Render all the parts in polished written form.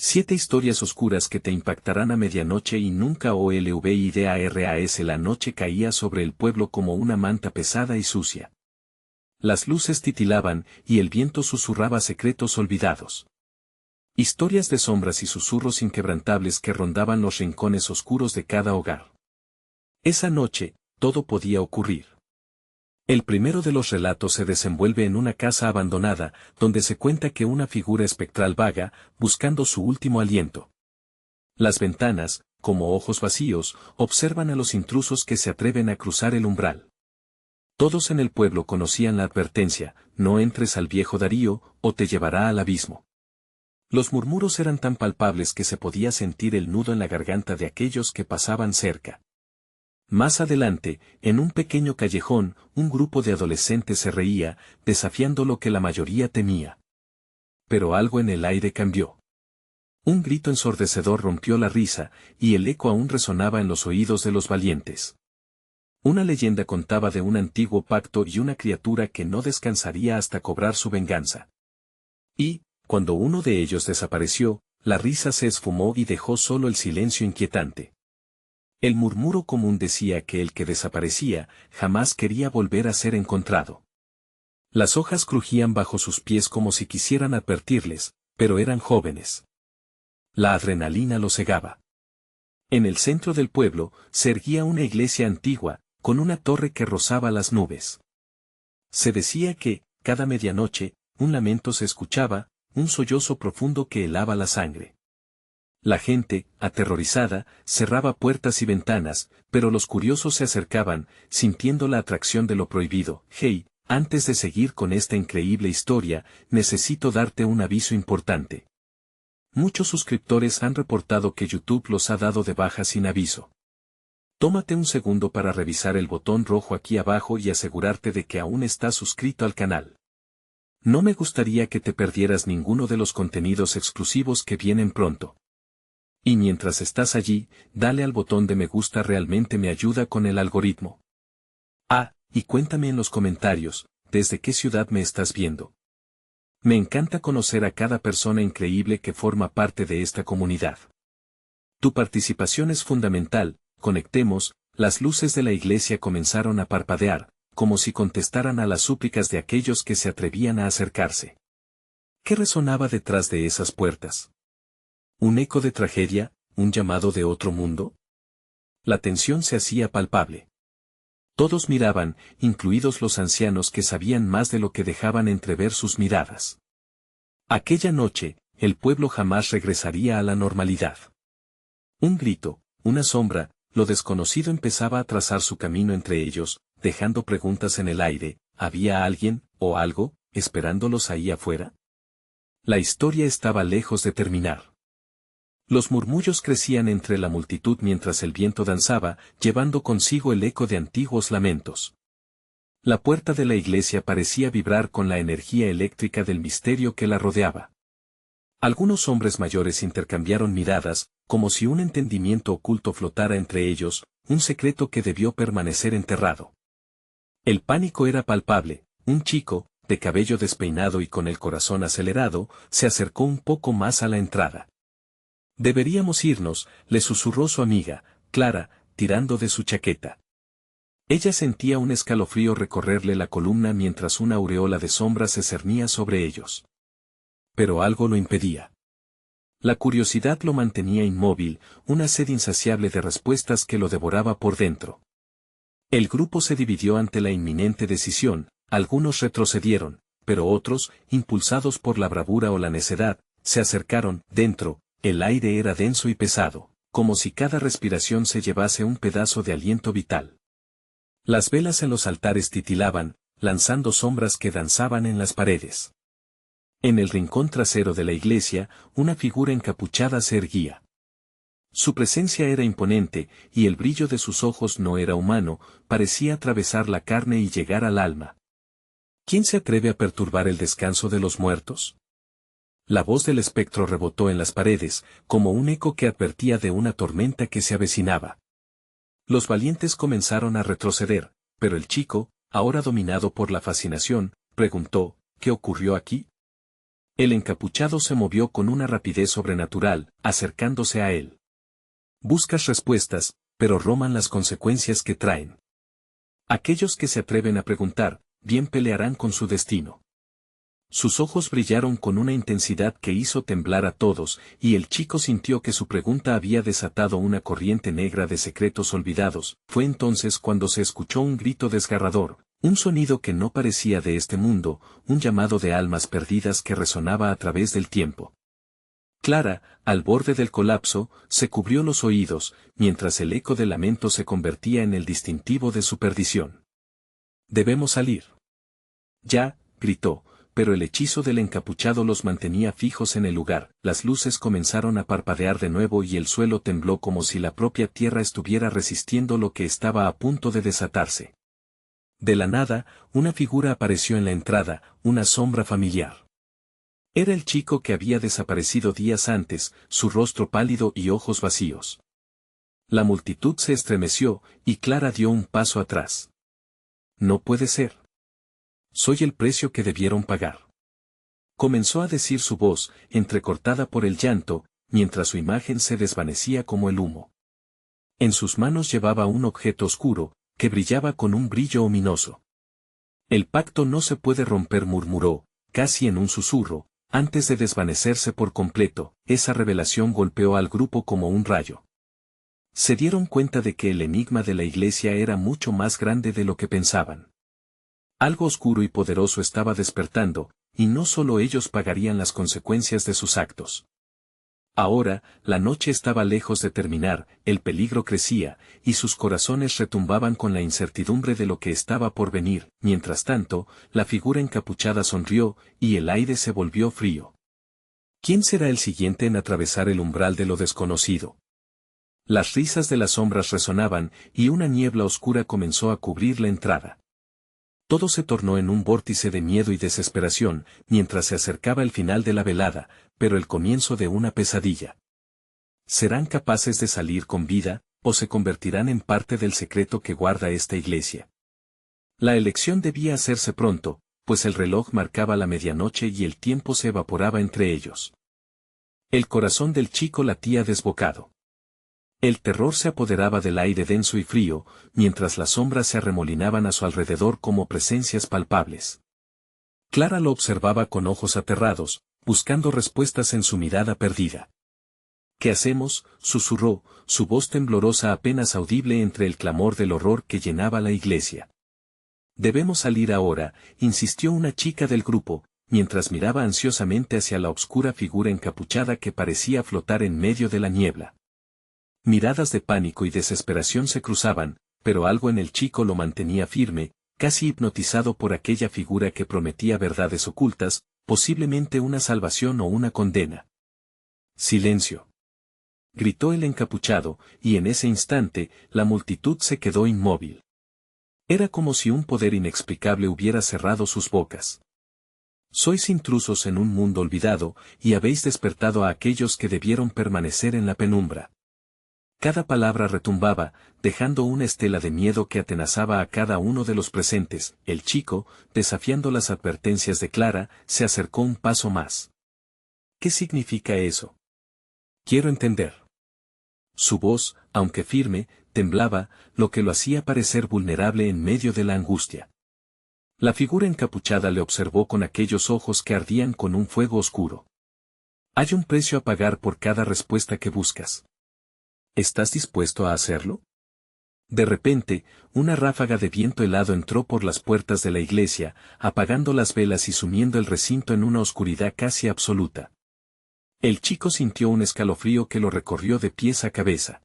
7 historias oscuras que te impactarán a medianoche y nunca olvidarás. La noche caía sobre el pueblo como una manta pesada y sucia. Las luces titilaban y el viento susurraba secretos olvidados. Historias de sombras y susurros inquebrantables que rondaban los rincones oscuros de cada hogar. Esa noche, todo podía ocurrir. El primero de los relatos se desenvuelve en una casa abandonada, donde se cuenta que una figura espectral vaga, buscando su último aliento. Las ventanas, como ojos vacíos, observan a los intrusos que se atreven a cruzar el umbral. Todos en el pueblo conocían la advertencia: no entres al viejo Darío, o te llevará al abismo. Los murmuros eran tan palpables que se podía sentir el nudo en la garganta de aquellos que pasaban cerca. Más adelante, en un pequeño callejón, un grupo de adolescentes se reía, desafiando lo que la mayoría temía. Pero algo en el aire cambió. Un grito ensordecedor rompió la risa, y el eco aún resonaba en los oídos de los valientes. Una leyenda contaba de un antiguo pacto y una criatura que no descansaría hasta cobrar su venganza. Y, cuando uno de ellos desapareció, la risa se esfumó y dejó solo el silencio inquietante. El murmuro común decía que el que desaparecía jamás quería volver a ser encontrado. Las hojas crujían bajo sus pies como si quisieran advertirles, pero eran jóvenes. La adrenalina los cegaba. En el centro del pueblo se erguía una iglesia antigua, con una torre que rozaba las nubes. Se decía que, cada medianoche, un lamento se escuchaba, un sollozo profundo que helaba la sangre. La gente, aterrorizada, cerraba puertas y ventanas, pero los curiosos se acercaban, sintiendo la atracción de lo prohibido. Hey, antes de seguir con esta increíble historia, necesito darte un aviso importante. Muchos suscriptores han reportado que YouTube los ha dado de baja sin aviso. Tómate un segundo para revisar el botón rojo aquí abajo y asegurarte de que aún estás suscrito al canal. No me gustaría que te perdieras ninguno de los contenidos exclusivos que vienen pronto. Y mientras estás allí, dale al botón de me gusta, realmente me ayuda con el algoritmo. Y cuéntame en los comentarios, ¿desde qué ciudad me estás viendo? Me encanta conocer a cada persona increíble que forma parte de esta comunidad. Tu participación es fundamental. Conectemos. Las luces de la iglesia comenzaron a parpadear, como si contestaran a las súplicas de aquellos que se atrevían a acercarse. ¿Qué resonaba detrás de esas puertas? ¿Un eco de tragedia, un llamado de otro mundo? La tensión se hacía palpable. Todos miraban, incluidos los ancianos que sabían más de lo que dejaban entrever sus miradas. Aquella noche, el pueblo jamás regresaría a la normalidad. Un grito, una sombra, lo desconocido empezaba a trazar su camino entre ellos, dejando preguntas en el aire. ¿Había alguien, o algo, esperándolos ahí afuera? La historia estaba lejos de terminar. Los murmullos crecían entre la multitud mientras el viento danzaba, llevando consigo el eco de antiguos lamentos. La puerta de la iglesia parecía vibrar con la energía eléctrica del misterio que la rodeaba. Algunos hombres mayores intercambiaron miradas, como si un entendimiento oculto flotara entre ellos, un secreto que debió permanecer enterrado. El pánico era palpable. Un chico, de cabello despeinado y con el corazón acelerado, se acercó un poco más a la entrada. «Deberíamos irnos», le susurró su amiga, Clara, tirando de su chaqueta. Ella sentía un escalofrío recorrerle la columna mientras una aureola de sombra se cernía sobre ellos. Pero algo lo impedía. La curiosidad lo mantenía inmóvil, una sed insaciable de respuestas que lo devoraba por dentro. El grupo se dividió ante la inminente decisión. Algunos retrocedieron, pero otros, impulsados por la bravura o la necedad, se acercaron. Dentro, el aire era denso y pesado, como si cada respiración se llevase un pedazo de aliento vital. Las velas en los altares titilaban, lanzando sombras que danzaban en las paredes. En el rincón trasero de la iglesia, una figura encapuchada se erguía. Su presencia era imponente, y el brillo de sus ojos no era humano, parecía atravesar la carne y llegar al alma. ¿Quién se atreve a perturbar el descanso de los muertos? La voz del espectro rebotó en las paredes, como un eco que advertía de una tormenta que se avecinaba. Los valientes comenzaron a retroceder, pero el chico, ahora dominado por la fascinación, preguntó: ¿qué ocurrió aquí? El encapuchado se movió con una rapidez sobrenatural, acercándose a él. Buscas respuestas, pero roman las consecuencias que traen. Aquellos que se atreven a preguntar, bien pelearán con su destino. Sus ojos brillaron con una intensidad que hizo temblar a todos, y el chico sintió que su pregunta había desatado una corriente negra de secretos olvidados. Fue entonces cuando se escuchó un grito desgarrador, un sonido que no parecía de este mundo, un llamado de almas perdidas que resonaba a través del tiempo. Clara, al borde del colapso, se cubrió los oídos, mientras el eco del lamento se convertía en el distintivo de su perdición. «Debemos salir». «Ya», gritó, pero el hechizo del encapuchado los mantenía fijos en el lugar. Las luces comenzaron a parpadear de nuevo y el suelo tembló como si la propia tierra estuviera resistiendo lo que estaba a punto de desatarse. De la nada, una figura apareció en la entrada, una sombra familiar. Era el chico que había desaparecido días antes, su rostro pálido y ojos vacíos. La multitud se estremeció, y Clara dio un paso atrás. «No puede ser. Soy el precio que debieron pagar». Comenzó a decir su voz, entrecortada por el llanto, mientras su imagen se desvanecía como el humo. En sus manos llevaba un objeto oscuro, que brillaba con un brillo ominoso. «El pacto no se puede romper», murmuró, casi en un susurro, antes de desvanecerse por completo. Esa revelación golpeó al grupo como un rayo. Se dieron cuenta de que el enigma de la iglesia era mucho más grande de lo que pensaban. Algo oscuro y poderoso estaba despertando, y no solo ellos pagarían las consecuencias de sus actos. Ahora, la noche estaba lejos de terminar, el peligro crecía, y sus corazones retumbaban con la incertidumbre de lo que estaba por venir. Mientras tanto, la figura encapuchada sonrió, y el aire se volvió frío. ¿Quién será el siguiente en atravesar el umbral de lo desconocido? Las risas de las sombras resonaban, y una niebla oscura comenzó a cubrir la entrada. Todo se tornó en un vórtice de miedo y desesperación, mientras se acercaba el final de la velada, pero el comienzo de una pesadilla. ¿Serán capaces de salir con vida, o se convertirán en parte del secreto que guarda esta iglesia? La elección debía hacerse pronto, pues el reloj marcaba la medianoche y el tiempo se evaporaba entre ellos. El corazón del chico latía desbocado. El terror se apoderaba del aire denso y frío, mientras las sombras se arremolinaban a su alrededor como presencias palpables. Clara lo observaba con ojos aterrados, buscando respuestas en su mirada perdida. «¿Qué hacemos?», susurró, su voz temblorosa apenas audible entre el clamor del horror que llenaba la iglesia. «Debemos salir ahora», insistió una chica del grupo, mientras miraba ansiosamente hacia la oscura figura encapuchada que parecía flotar en medio de la niebla. Miradas de pánico y desesperación se cruzaban, pero algo en el chico lo mantenía firme, casi hipnotizado por aquella figura que prometía verdades ocultas, posiblemente una salvación o una condena. «Silencio», gritó el encapuchado, y en ese instante, la multitud se quedó inmóvil. Era como si un poder inexplicable hubiera cerrado sus bocas. «Sois intrusos en un mundo olvidado, y habéis despertado a aquellos que debieron permanecer en la penumbra». Cada palabra retumbaba, dejando una estela de miedo que atenazaba a cada uno de los presentes. El chico, desafiando las advertencias de Clara, se acercó un paso más. «¿Qué significa eso? Quiero entender». Su voz, aunque firme, temblaba, lo que lo hacía parecer vulnerable en medio de la angustia. La figura encapuchada le observó con aquellos ojos que ardían con un fuego oscuro. «Hay un precio a pagar por cada respuesta que buscas. ¿Estás dispuesto a hacerlo?». De repente, una ráfaga de viento helado entró por las puertas de la iglesia, apagando las velas y sumiendo el recinto en una oscuridad casi absoluta. El chico sintió un escalofrío que lo recorrió de pies a cabeza.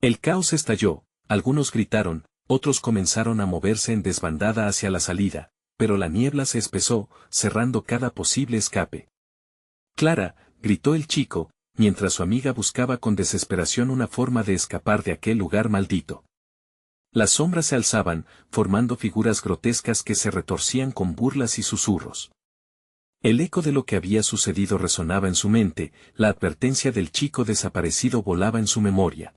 El caos estalló, algunos gritaron, otros comenzaron a moverse en desbandada hacia la salida, pero la niebla se espesó, cerrando cada posible escape. «Clara», gritó el chico, mientras su amiga buscaba con desesperación una forma de escapar de aquel lugar maldito. Las sombras se alzaban, formando figuras grotescas que se retorcían con burlas y susurros. El eco de lo que había sucedido resonaba en su mente, la advertencia del chico desaparecido volaba en su memoria.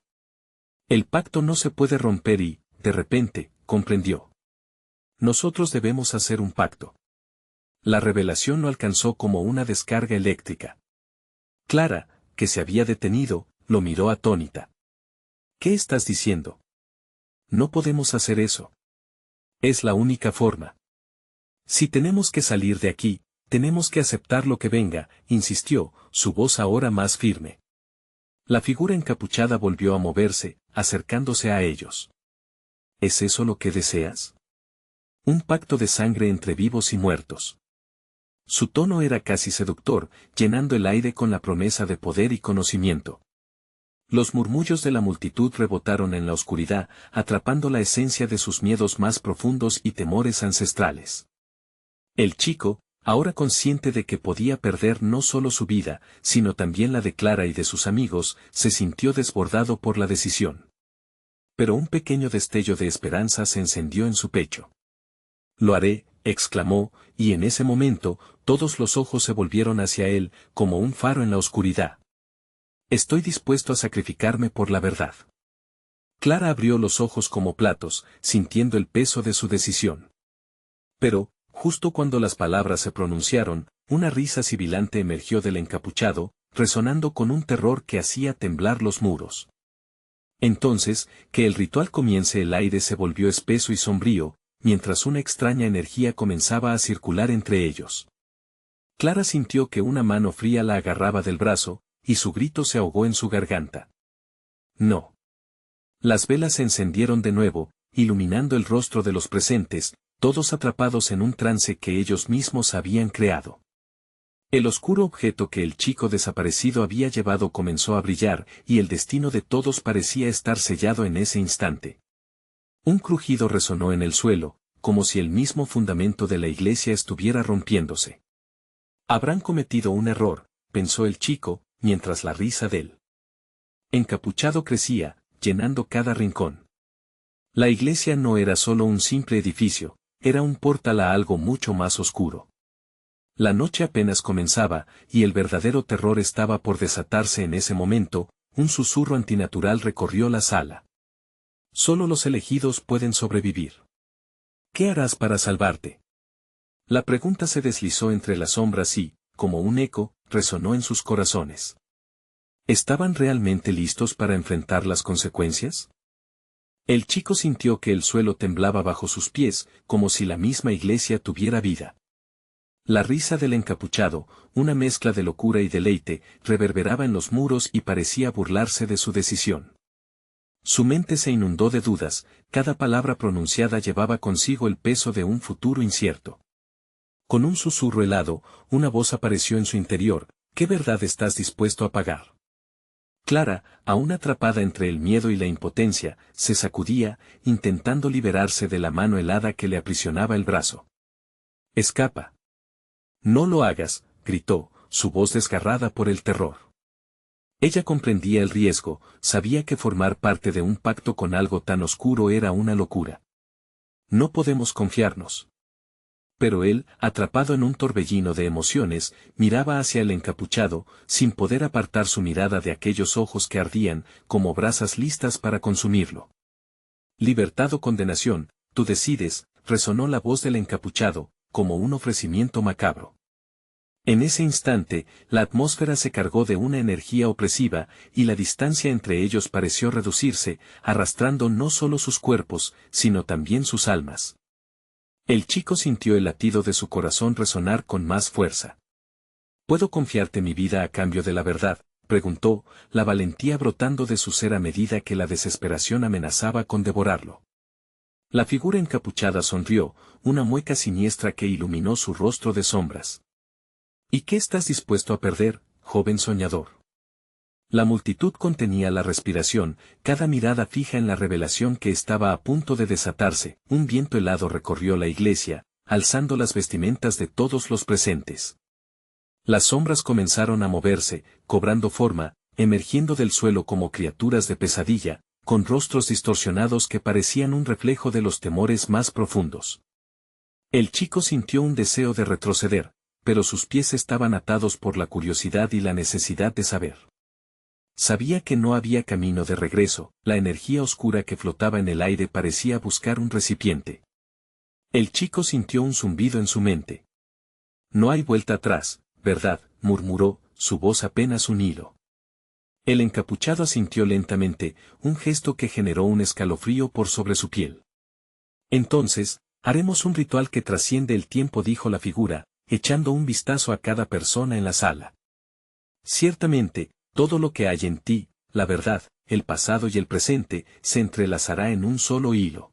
El pacto no se puede romper y, de repente, comprendió. «Nosotros debemos hacer un pacto». La revelación lo alcanzó como una descarga eléctrica. Clara, que se había detenido, lo miró atónita. ¿Qué estás diciendo? No podemos hacer eso. Es la única forma. Si tenemos que salir de aquí, tenemos que aceptar lo que venga, insistió, su voz ahora más firme. La figura encapuchada volvió a moverse, acercándose a ellos. ¿Es eso lo que deseas? Un pacto de sangre entre vivos y muertos. Su tono era casi seductor, llenando el aire con la promesa de poder y conocimiento. Los murmullos de la multitud rebotaron en la oscuridad, atrapando la esencia de sus miedos más profundos y temores ancestrales. El chico, ahora consciente de que podía perder no solo su vida, sino también la de Clara y de sus amigos, se sintió desbordado por la decisión. Pero un pequeño destello de esperanza se encendió en su pecho. «Lo haré», exclamó, y en ese momento, todos los ojos se volvieron hacia él, como un faro en la oscuridad. «Estoy dispuesto a sacrificarme por la verdad». Clara abrió los ojos como platos, sintiendo el peso de su decisión. Pero, justo cuando las palabras se pronunciaron, una risa sibilante emergió del encapuchado, resonando con un terror que hacía temblar los muros. Entonces, que el ritual comience, el aire se volvió espeso y sombrío, mientras una extraña energía comenzaba a circular entre ellos. Clara sintió que una mano fría la agarraba del brazo, y su grito se ahogó en su garganta. No. Las velas se encendieron de nuevo, iluminando el rostro de los presentes, todos atrapados en un trance que ellos mismos habían creado. El oscuro objeto que el chico desaparecido había llevado comenzó a brillar, y el destino de todos parecía estar sellado en ese instante. Un crujido resonó en el suelo, como si el mismo fundamento de la iglesia estuviera rompiéndose. Habrán cometido un error, pensó el chico, mientras la risa del encapuchado crecía, llenando cada rincón. La iglesia no era solo un simple edificio, era un portal a algo mucho más oscuro. La noche apenas comenzaba, y el verdadero terror estaba por desatarse en ese momento. Un susurro antinatural recorrió la sala. Solo los elegidos pueden sobrevivir. ¿Qué harás para salvarte? La pregunta se deslizó entre las sombras y, como un eco, resonó en sus corazones. ¿Estaban realmente listos para enfrentar las consecuencias? El chico sintió que el suelo temblaba bajo sus pies, como si la misma iglesia tuviera vida. La risa del encapuchado, una mezcla de locura y deleite, reverberaba en los muros y parecía burlarse de su decisión. Su mente se inundó de dudas, cada palabra pronunciada llevaba consigo el peso de un futuro incierto. Con un susurro helado, una voz apareció en su interior: ¿qué verdad estás dispuesto a pagar? Clara, aún atrapada entre el miedo y la impotencia, se sacudía, intentando liberarse de la mano helada que le aprisionaba el brazo. «Escapa». «No lo hagas», gritó, su voz desgarrada por el terror. Ella comprendía el riesgo, sabía que formar parte de un pacto con algo tan oscuro era una locura. «No podemos confiarnos». Pero él, atrapado en un torbellino de emociones, miraba hacia el encapuchado, sin poder apartar su mirada de aquellos ojos que ardían, como brasas listas para consumirlo. «Libertad o condenación, tú decides», resonó la voz del encapuchado, como un ofrecimiento macabro. En ese instante, la atmósfera se cargó de una energía opresiva, y la distancia entre ellos pareció reducirse, arrastrando no solo sus cuerpos, sino también sus almas. El chico sintió el latido de su corazón resonar con más fuerza. «¿Puedo confiarte mi vida a cambio de la verdad?», preguntó, la valentía brotando de su ser a medida que la desesperación amenazaba con devorarlo. La figura encapuchada sonrió, una mueca siniestra que iluminó su rostro de sombras. «¿Y qué estás dispuesto a perder, joven soñador?». La multitud contenía la respiración, cada mirada fija en la revelación que estaba a punto de desatarse. Un viento helado recorrió la iglesia, alzando las vestimentas de todos los presentes. Las sombras comenzaron a moverse, cobrando forma, emergiendo del suelo como criaturas de pesadilla, con rostros distorsionados que parecían un reflejo de los temores más profundos. El chico sintió un deseo de retroceder, pero sus pies estaban atados por la curiosidad y la necesidad de saber. Sabía que no había camino de regreso, la energía oscura que flotaba en el aire parecía buscar un recipiente. El chico sintió un zumbido en su mente. No hay vuelta atrás, ¿verdad?, murmuró, su voz apenas un hilo. El encapuchado asintió lentamente, un gesto que generó un escalofrío por sobre su piel. Entonces, haremos un ritual que trasciende el tiempo, dijo la figura, echando un vistazo a cada persona en la sala. Ciertamente, todo lo que hay en ti, la verdad, el pasado y el presente, se entrelazará en un solo hilo.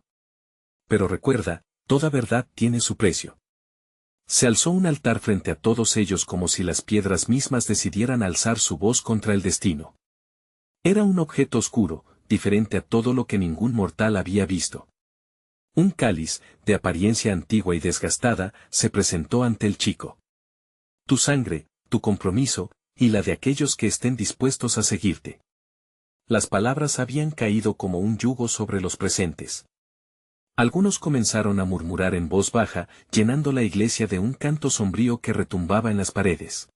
Pero recuerda, toda verdad tiene su precio. Se alzó un altar frente a todos ellos como si las piedras mismas decidieran alzar su voz contra el destino. Era un objeto oscuro, diferente a todo lo que ningún mortal había visto. Un cáliz, de apariencia antigua y desgastada, se presentó ante el chico. Tu sangre, tu compromiso, y la de aquellos que estén dispuestos a seguirte. Las palabras habían caído como un yugo sobre los presentes. Algunos comenzaron a murmurar en voz baja, llenando la iglesia de un canto sombrío que retumbaba en las paredes.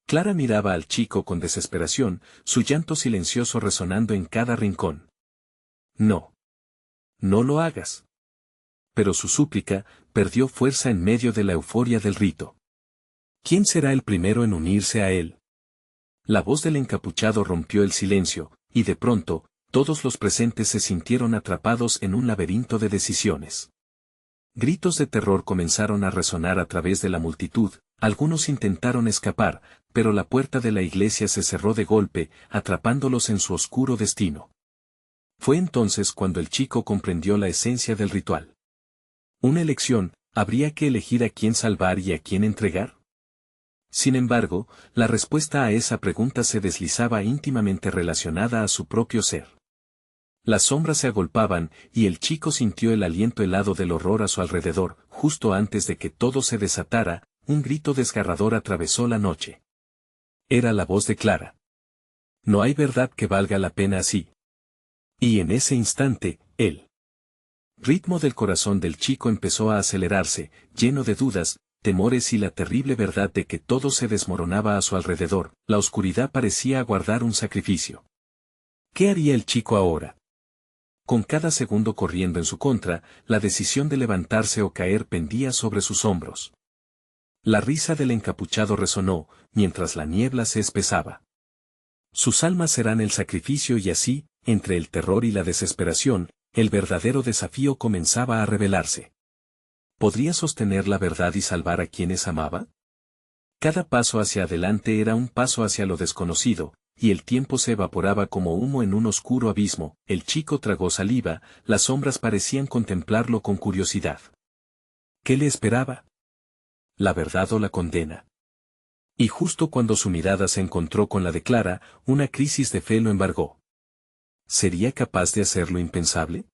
Clara miraba al chico con desesperación, su llanto silencioso resonando en cada rincón. No. No lo hagas. Pero su súplica perdió fuerza en medio de la euforia del rito. ¿Quién será el primero en unirse a él? La voz del encapuchado rompió el silencio, y de pronto, todos los presentes se sintieron atrapados en un laberinto de decisiones. Gritos de terror comenzaron a resonar a través de la multitud, algunos intentaron escapar, pero la puerta de la iglesia se cerró de golpe, atrapándolos en su oscuro destino. Fue entonces cuando el chico comprendió la esencia del ritual. Una elección, ¿habría que elegir a quién salvar y a quién entregar? Sin embargo, la respuesta a esa pregunta se deslizaba íntimamente relacionada a su propio ser. Las sombras se agolpaban, y el chico sintió el aliento helado del horror a su alrededor. Justo antes de que todo se desatara, un grito desgarrador atravesó la noche. Era la voz de Clara. No hay verdad que valga la pena así. Y en ese instante, el ritmo del corazón del chico empezó a acelerarse, lleno de dudas, temores y la terrible verdad de que todo se desmoronaba a su alrededor. La oscuridad parecía aguardar un sacrificio. ¿Qué haría el chico ahora? Con cada segundo corriendo en su contra, la decisión de levantarse o caer pendía sobre sus hombros. La risa del encapuchado resonó, mientras la niebla se espesaba. Sus almas serán el sacrificio y así, entre el terror y la desesperación, el verdadero desafío comenzaba a revelarse. ¿Podría sostener la verdad y salvar a quienes amaba? Cada paso hacia adelante era un paso hacia lo desconocido, y el tiempo se evaporaba como humo en un oscuro abismo. El chico tragó saliva, las sombras parecían contemplarlo con curiosidad. ¿Qué le esperaba? ¿La verdad o la condena? Y justo cuando su mirada se encontró con la de Clara, una crisis de fe lo embargó. ¿Sería capaz de hacer lo impensable?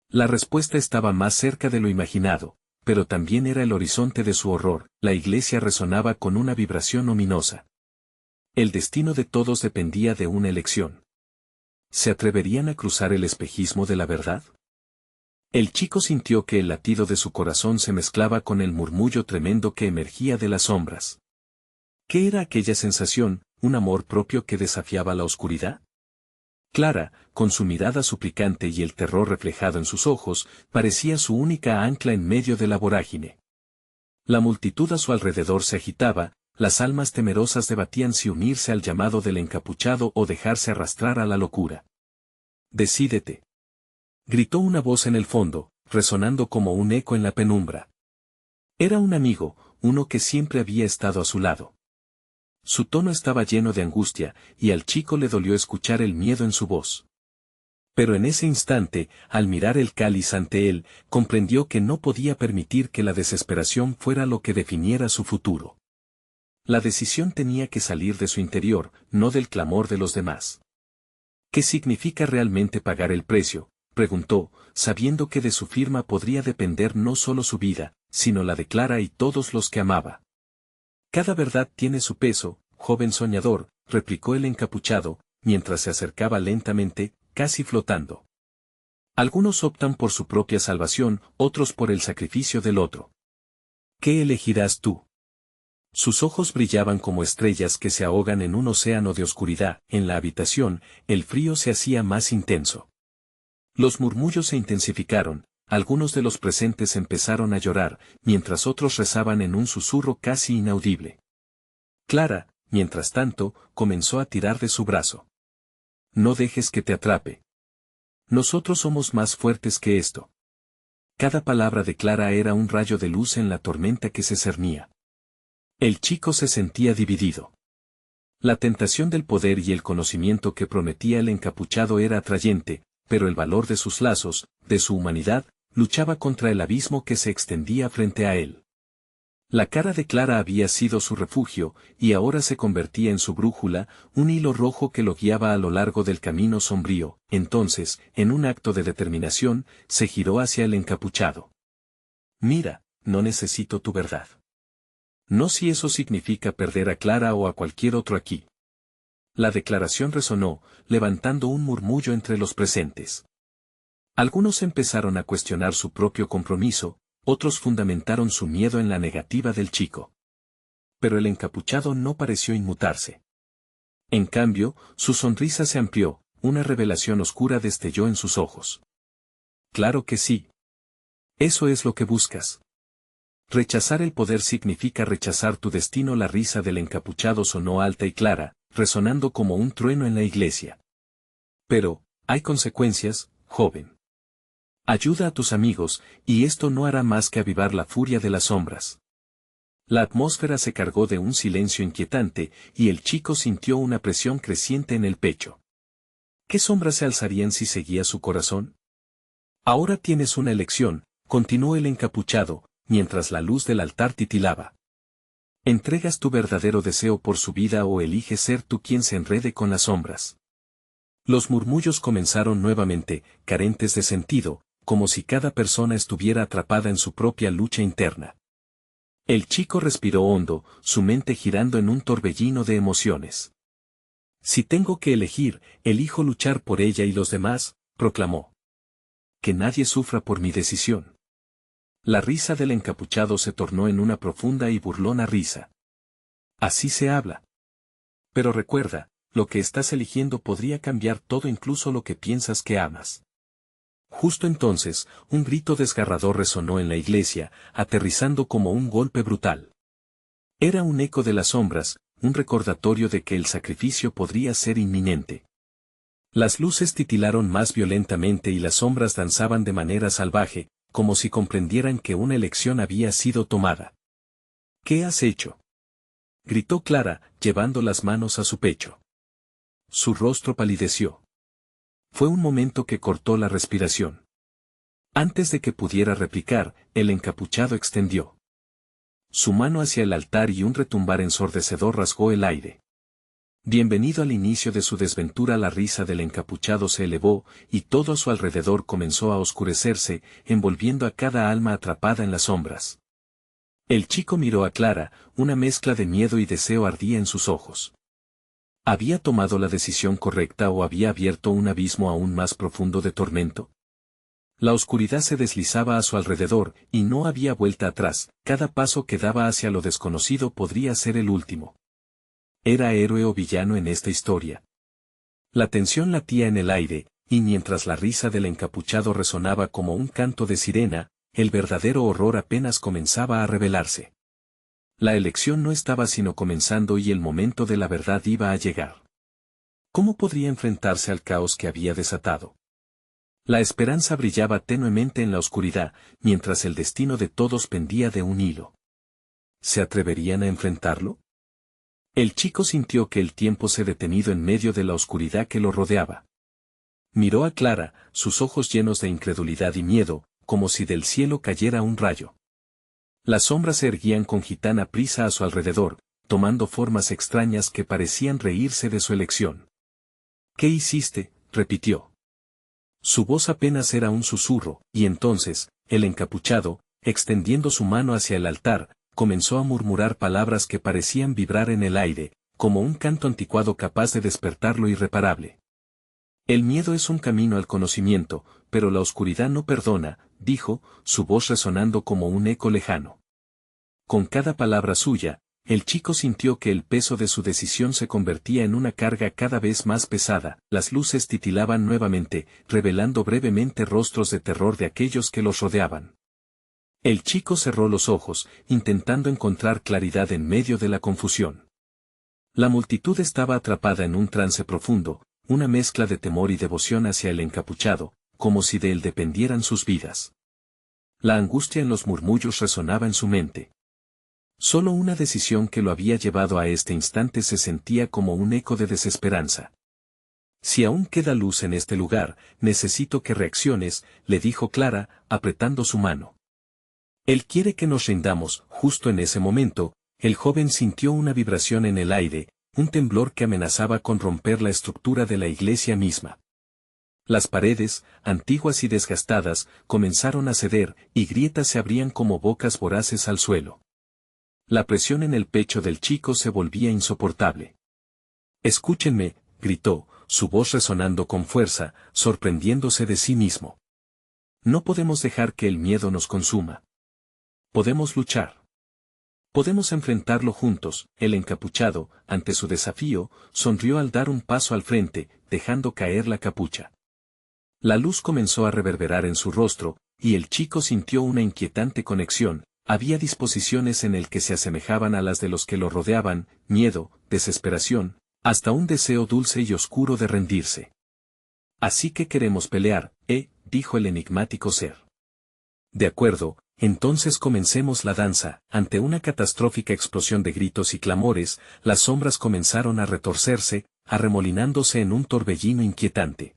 La respuesta estaba más cerca de lo imaginado, pero también era el horizonte de su horror. La iglesia resonaba con una vibración ominosa. El destino de todos dependía de una elección. ¿Se atreverían a cruzar el espejismo de la verdad? El chico sintió que el latido de su corazón se mezclaba con el murmullo tremendo que emergía de las sombras. ¿Qué era aquella sensación, un amor propio que desafiaba la oscuridad? Clara, con su mirada suplicante y el terror reflejado en sus ojos, parecía su única ancla en medio de la vorágine. La multitud a su alrededor se agitaba, las almas temerosas debatían si unirse al llamado del encapuchado o dejarse arrastrar a la locura. «Decídete», gritó una voz en el fondo, resonando como un eco en la penumbra. Era un amigo, uno que siempre había estado a su lado. Su tono estaba lleno de angustia, y al chico le dolió escuchar el miedo en su voz. Pero en ese instante, al mirar el cáliz ante él, comprendió que no podía permitir que la desesperación fuera lo que definiera su futuro. La decisión tenía que salir de su interior, no del clamor de los demás. ¿Qué significa realmente pagar el precio?, preguntó, sabiendo que de su firma podría depender no solo su vida, sino la de Clara y todos los que amaba. Cada verdad tiene su peso, joven soñador, replicó el encapuchado, mientras se acercaba lentamente, casi flotando. Algunos optan por su propia salvación, otros por el sacrificio del otro. ¿Qué elegirás tú? Sus ojos brillaban como estrellas que se ahogan en un océano de oscuridad. En la habitación, el frío se hacía más intenso. Los murmullos se intensificaron, Algunos de los presentes empezaron a llorar, mientras otros rezaban en un susurro casi inaudible. Clara, mientras tanto, comenzó a tirar de su brazo. No dejes que te atrape. Nosotros somos más fuertes que esto. Cada palabra de Clara era un rayo de luz en la tormenta que se cernía. El chico se sentía dividido. La tentación del poder y el conocimiento que prometía el encapuchado era atrayente, pero el valor de sus lazos, de su humanidad, luchaba contra el abismo que se extendía frente a él. La cara de Clara había sido su refugio, y ahora se convertía en su brújula, un hilo rojo que lo guiaba a lo largo del camino sombrío. Entonces, en un acto de determinación, se giró hacia el encapuchado. Mira, no necesito tu verdad. No si eso significa perder a Clara o a cualquier otro aquí. La declaración resonó, levantando un murmullo entre los presentes. Algunos empezaron a cuestionar su propio compromiso, otros fundamentaron su miedo en la negativa del chico. Pero el encapuchado no pareció inmutarse. En cambio, su sonrisa se amplió, una revelación oscura destelló en sus ojos. Claro que sí. Eso es lo que buscas. Rechazar el poder significa rechazar tu destino. La risa del encapuchado sonó alta y clara, resonando como un trueno en la iglesia. Pero, hay consecuencias, joven. Ayuda a tus amigos, y esto no hará más que avivar la furia de las sombras. La atmósfera se cargó de un silencio inquietante, y el chico sintió una presión creciente en el pecho. ¿Qué sombras se alzarían si seguía su corazón? Ahora tienes una elección, continuó el encapuchado, mientras la luz del altar titilaba. ¿Entregas tu verdadero deseo por su vida o eliges ser tú quien se enrede con las sombras? Los murmullos comenzaron nuevamente, carentes de sentido, como si cada persona estuviera atrapada en su propia lucha interna. El chico respiró hondo, su mente girando en un torbellino de emociones. Si tengo que elegir, elijo luchar por ella y los demás, proclamó. Que nadie sufra por mi decisión. La risa del encapuchado se tornó en una profunda y burlona risa. Así se habla. Pero recuerda, lo que estás eligiendo podría cambiar todo, incluso lo que piensas que amas. Justo entonces, un grito desgarrador resonó en la iglesia, aterrizando como un golpe brutal. Era un eco de las sombras, un recordatorio de que el sacrificio podría ser inminente. Las luces titilaron más violentamente y las sombras danzaban de manera salvaje, como si comprendieran que una elección había sido tomada. ¿Qué has hecho?, gritó Clara, llevando las manos a su pecho. Su rostro palideció. Fue un momento que cortó la respiración. Antes de que pudiera replicar, el encapuchado extendió su mano hacia el altar y un retumbar ensordecedor rasgó el aire. Bienvenido al inicio de su desventura. La risa del encapuchado se elevó, y todo a su alrededor comenzó a oscurecerse, envolviendo a cada alma atrapada en las sombras. El chico miró a Clara, una mezcla de miedo y deseo ardía en sus ojos. ¿Había tomado la decisión correcta o había abierto un abismo aún más profundo de tormento? La oscuridad se deslizaba a su alrededor, y no había vuelta atrás. Cada paso que daba hacia lo desconocido podría ser el último. ¿Era héroe o villano en esta historia? La tensión latía en el aire, y mientras la risa del encapuchado resonaba como un canto de sirena, el verdadero horror apenas comenzaba a revelarse. La elección no estaba sino comenzando y el momento de la verdad iba a llegar. ¿Cómo podría enfrentarse al caos que había desatado? La esperanza brillaba tenuemente en la oscuridad, mientras el destino de todos pendía de un hilo. ¿Se atreverían a enfrentarlo? El chico sintió que el tiempo se detenido en medio de la oscuridad que lo rodeaba. Miró a Clara, sus ojos llenos de incredulidad y miedo, como si del cielo cayera un rayo. Las sombras se erguían con gitana prisa a su alrededor, tomando formas extrañas que parecían reírse de su elección. ¿Qué hiciste?, repitió. Su voz apenas era un susurro, y entonces, el encapuchado, extendiendo su mano hacia el altar, comenzó a murmurar palabras que parecían vibrar en el aire, como un canto anticuado capaz de despertar lo irreparable. El miedo es un camino al conocimiento, pero la oscuridad no perdona, dijo, su voz resonando como un eco lejano. Con cada palabra suya, el chico sintió que el peso de su decisión se convertía en una carga cada vez más pesada. Las luces titilaban nuevamente, revelando brevemente rostros de terror de aquellos que los rodeaban. El chico cerró los ojos, intentando encontrar claridad en medio de la confusión. La multitud estaba atrapada en un trance profundo, una mezcla de temor y devoción hacia el encapuchado, como si de él dependieran sus vidas. La angustia en los murmullos resonaba en su mente. Solo una decisión que lo había llevado a este instante se sentía como un eco de desesperanza. Si aún queda luz en este lugar, necesito que reacciones, le dijo Clara, apretando su mano. Él quiere que nos rindamos. Justo en ese momento, el joven sintió una vibración en el aire, un temblor que amenazaba con romper la estructura de la iglesia misma. Las paredes, antiguas y desgastadas, comenzaron a ceder, y grietas se abrían como bocas voraces al suelo. La presión en el pecho del chico se volvía insoportable. «Escúchenme», gritó, su voz resonando con fuerza, sorprendiéndose de sí mismo. «No podemos dejar que el miedo nos consuma. Podemos luchar. Podemos enfrentarlo juntos». El encapuchado, ante su desafío, sonrió al dar un paso al frente, dejando caer la capucha. La luz comenzó a reverberar en su rostro, y el chico sintió una inquietante conexión. Había disposiciones en él que se asemejaban a las de los que lo rodeaban, miedo, desesperación, hasta un deseo dulce y oscuro de rendirse. «Así que queremos pelear», dijo el enigmático ser. «De acuerdo, entonces comencemos la danza». Ante una catastrófica explosión de gritos y clamores, las sombras comenzaron a retorcerse, arremolinándose en un torbellino inquietante.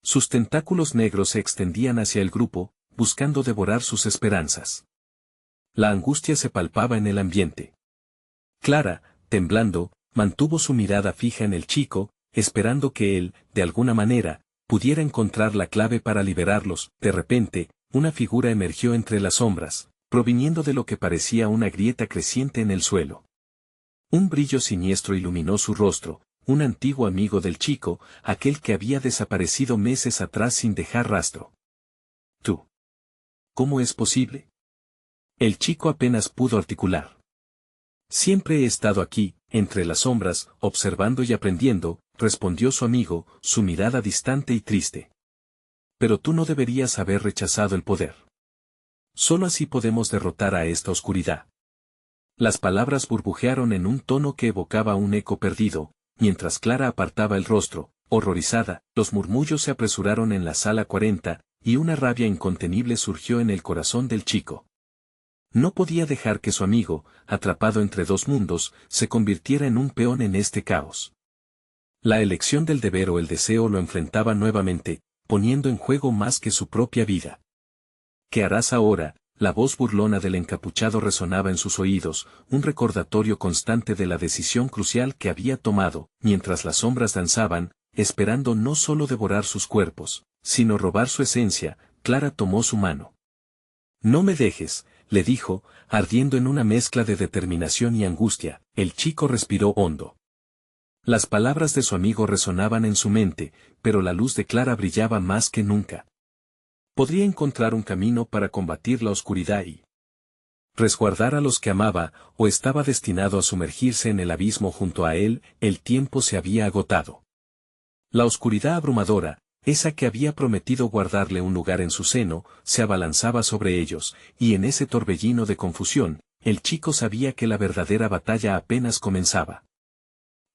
Sus tentáculos negros se extendían hacia el grupo, buscando devorar sus esperanzas. La angustia se palpaba en el ambiente. Clara, temblando, mantuvo su mirada fija en el chico, esperando que él, de alguna manera, pudiera encontrar la clave para liberarlos. De repente, una figura emergió entre las sombras, proviniendo de lo que parecía una grieta creciente en el suelo. Un brillo siniestro iluminó su rostro, un antiguo amigo del chico, aquel que había desaparecido meses atrás sin dejar rastro. «¿Tú? ¿Cómo es posible?». El chico apenas pudo articular. «Siempre he estado aquí, entre las sombras, observando y aprendiendo», respondió su amigo, su mirada distante y triste. «Pero tú no deberías haber rechazado el poder. Solo así podemos derrotar a esta oscuridad». Las palabras burbujearon en un tono que evocaba un eco perdido, mientras Clara apartaba el rostro, horrorizada. Los murmullos se apresuraron en la sala 40, y una rabia incontenible surgió en el corazón del chico. No podía dejar que su amigo, atrapado entre dos mundos, se convirtiera en un peón en este caos. La elección del deber o el deseo lo enfrentaba nuevamente, poniendo en juego más que su propia vida. «¿Qué harás ahora?». La voz burlona del encapuchado resonaba en sus oídos, un recordatorio constante de la decisión crucial que había tomado. Mientras las sombras danzaban, esperando no solo devorar sus cuerpos, sino robar su esencia, Clara tomó su mano. «No me dejes», le dijo, ardiendo en una mezcla de determinación y angustia. El chico respiró hondo. Las palabras de su amigo resonaban en su mente, pero la luz de Clara brillaba más que nunca. Podría encontrar un camino para combatir la oscuridad y resguardar a los que amaba, o estaba destinado a sumergirse en el abismo junto a él. El tiempo se había agotado. La oscuridad abrumadora, esa que había prometido guardarle un lugar en su seno, se abalanzaba sobre ellos, y en ese torbellino de confusión, el chico sabía que la verdadera batalla apenas comenzaba.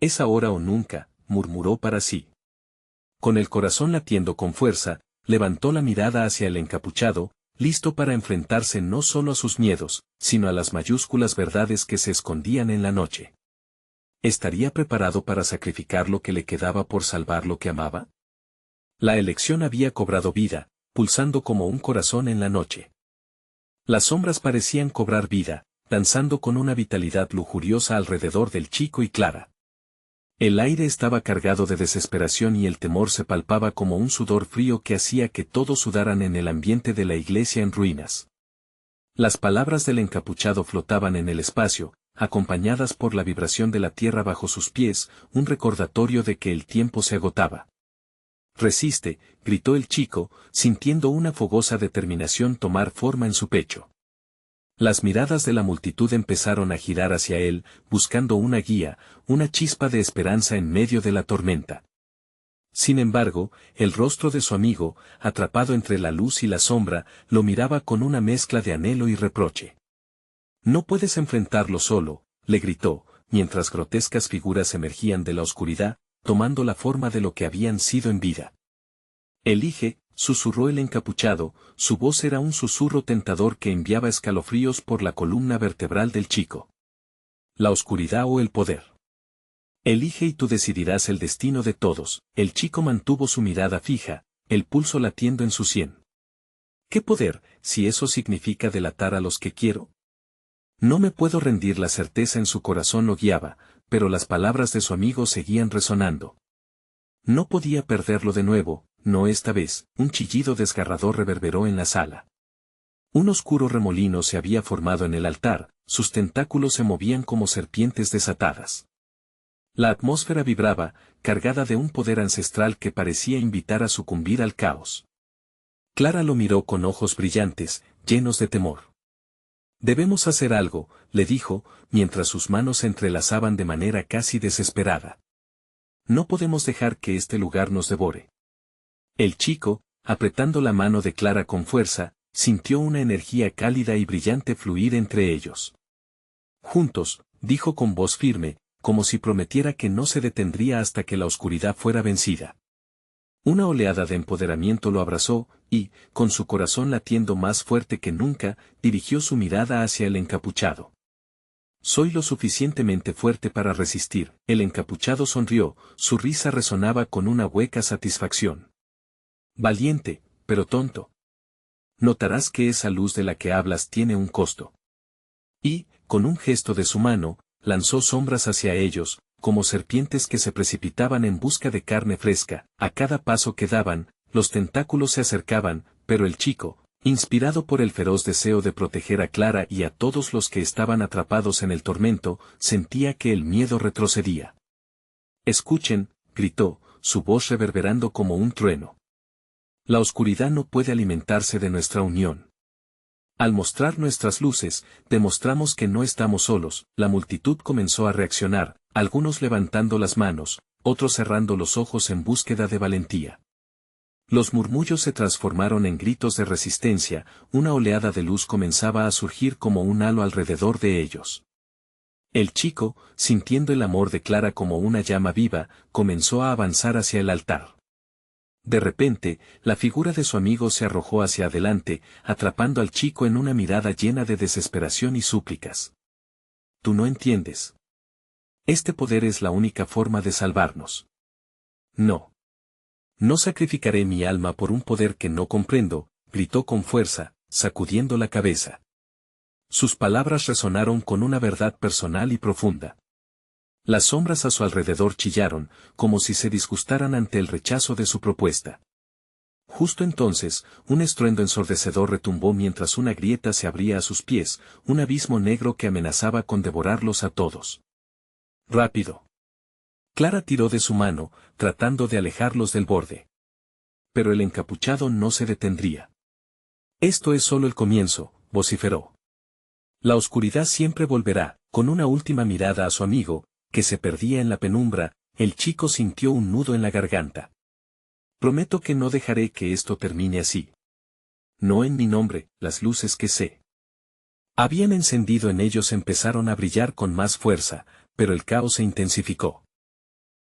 «Es ahora o nunca», murmuró para sí. Con el corazón latiendo con fuerza, levantó la mirada hacia el encapuchado, listo para enfrentarse no solo a sus miedos, sino a las mayúsculas verdades que se escondían en la noche. ¿Estaría preparado para sacrificar lo que le quedaba por salvar lo que amaba? La elección había cobrado vida, pulsando como un corazón en la noche. Las sombras parecían cobrar vida, danzando con una vitalidad lujuriosa alrededor del chico y Clara. El aire estaba cargado de desesperación y el temor se palpaba como un sudor frío que hacía que todos sudaran en el ambiente de la iglesia en ruinas. Las palabras del encapuchado flotaban en el espacio, acompañadas por la vibración de la tierra bajo sus pies, un recordatorio de que el tiempo se agotaba. «Resiste», gritó el chico, sintiendo una fogosa determinación tomar forma en su pecho. Las miradas de la multitud empezaron a girar hacia él, buscando una guía, una chispa de esperanza en medio de la tormenta. Sin embargo, el rostro de su amigo, atrapado entre la luz y la sombra, lo miraba con una mezcla de anhelo y reproche. «No puedes enfrentarlo solo», le gritó, mientras grotescas figuras emergían de la oscuridad, tomando la forma de lo que habían sido en vida. «Elige», susurró el encapuchado, su voz era un susurro tentador que enviaba escalofríos por la columna vertebral del chico. «La oscuridad o el poder. Elige y tú decidirás el destino de todos». El chico mantuvo su mirada fija, el pulso latiendo en su sien. «¿Qué poder, si eso significa delatar a los que quiero? No me puedo rendir». La certeza en su corazón lo guiaba, pero las palabras de su amigo seguían resonando. No podía perderlo de nuevo, no esta vez. Un chillido desgarrador reverberó en la sala. Un oscuro remolino se había formado en el altar, sus tentáculos se movían como serpientes desatadas. La atmósfera vibraba, cargada de un poder ancestral que parecía invitar a sucumbir al caos. Clara lo miró con ojos brillantes, llenos de temor. «Debemos hacer algo», le dijo, mientras sus manos se entrelazaban de manera casi desesperada. «No podemos dejar que este lugar nos devore». El chico, apretando la mano de Clara con fuerza, sintió una energía cálida y brillante fluir entre ellos. «Juntos», dijo con voz firme, como si prometiera que no se detendría hasta que la oscuridad fuera vencida. Una oleada de empoderamiento lo abrazó, y, con su corazón latiendo más fuerte que nunca, dirigió su mirada hacia el encapuchado. «Soy lo suficientemente fuerte para resistir». El encapuchado sonrió, su risa resonaba con una hueca satisfacción. «Valiente, pero tonto. Notarás que esa luz de la que hablas tiene un costo». Y, con un gesto de su mano, lanzó sombras hacia ellos, como serpientes que se precipitaban en busca de carne fresca. A cada paso que daban, los tentáculos se acercaban, pero el chico, inspirado por el feroz deseo de proteger a Clara y a todos los que estaban atrapados en el tormento, sentía que el miedo retrocedía. «Escuchen», gritó, su voz reverberando como un trueno. «La oscuridad no puede alimentarse de nuestra unión. Al mostrar nuestras luces, demostramos que no estamos solos». La multitud comenzó a reaccionar, algunos levantando las manos, otros cerrando los ojos en búsqueda de valentía. Los murmullos se transformaron en gritos de resistencia, una oleada de luz comenzaba a surgir como un halo alrededor de ellos. El chico, sintiendo el amor de Clara como una llama viva, comenzó a avanzar hacia el altar. De repente, la figura de su amigo se arrojó hacia adelante, atrapando al chico en una mirada llena de desesperación y súplicas. «Tú no entiendes. Este poder es la única forma de salvarnos. No. No sacrificaré mi alma por un poder que no comprendo», gritó con fuerza, sacudiendo la cabeza. Sus palabras resonaron con una verdad personal y profunda. Las sombras a su alrededor chillaron, como si se disgustaran ante el rechazo de su propuesta. Justo entonces, un estruendo ensordecedor retumbó mientras una grieta se abría a sus pies, un abismo negro que amenazaba con devorarlos a todos. «Rápido». Clara tiró de su mano, tratando de alejarlos del borde. Pero el encapuchado no se detendría. «Esto es solo el comienzo», vociferó. «La oscuridad siempre volverá». Con una última mirada a su amigo, que se perdía en la penumbra, el chico sintió un nudo en la garganta. «Prometo que no dejaré que esto termine así. No en mi nombre». Las luces que se habían encendido en ellos empezaron a brillar con más fuerza, pero el caos se intensificó.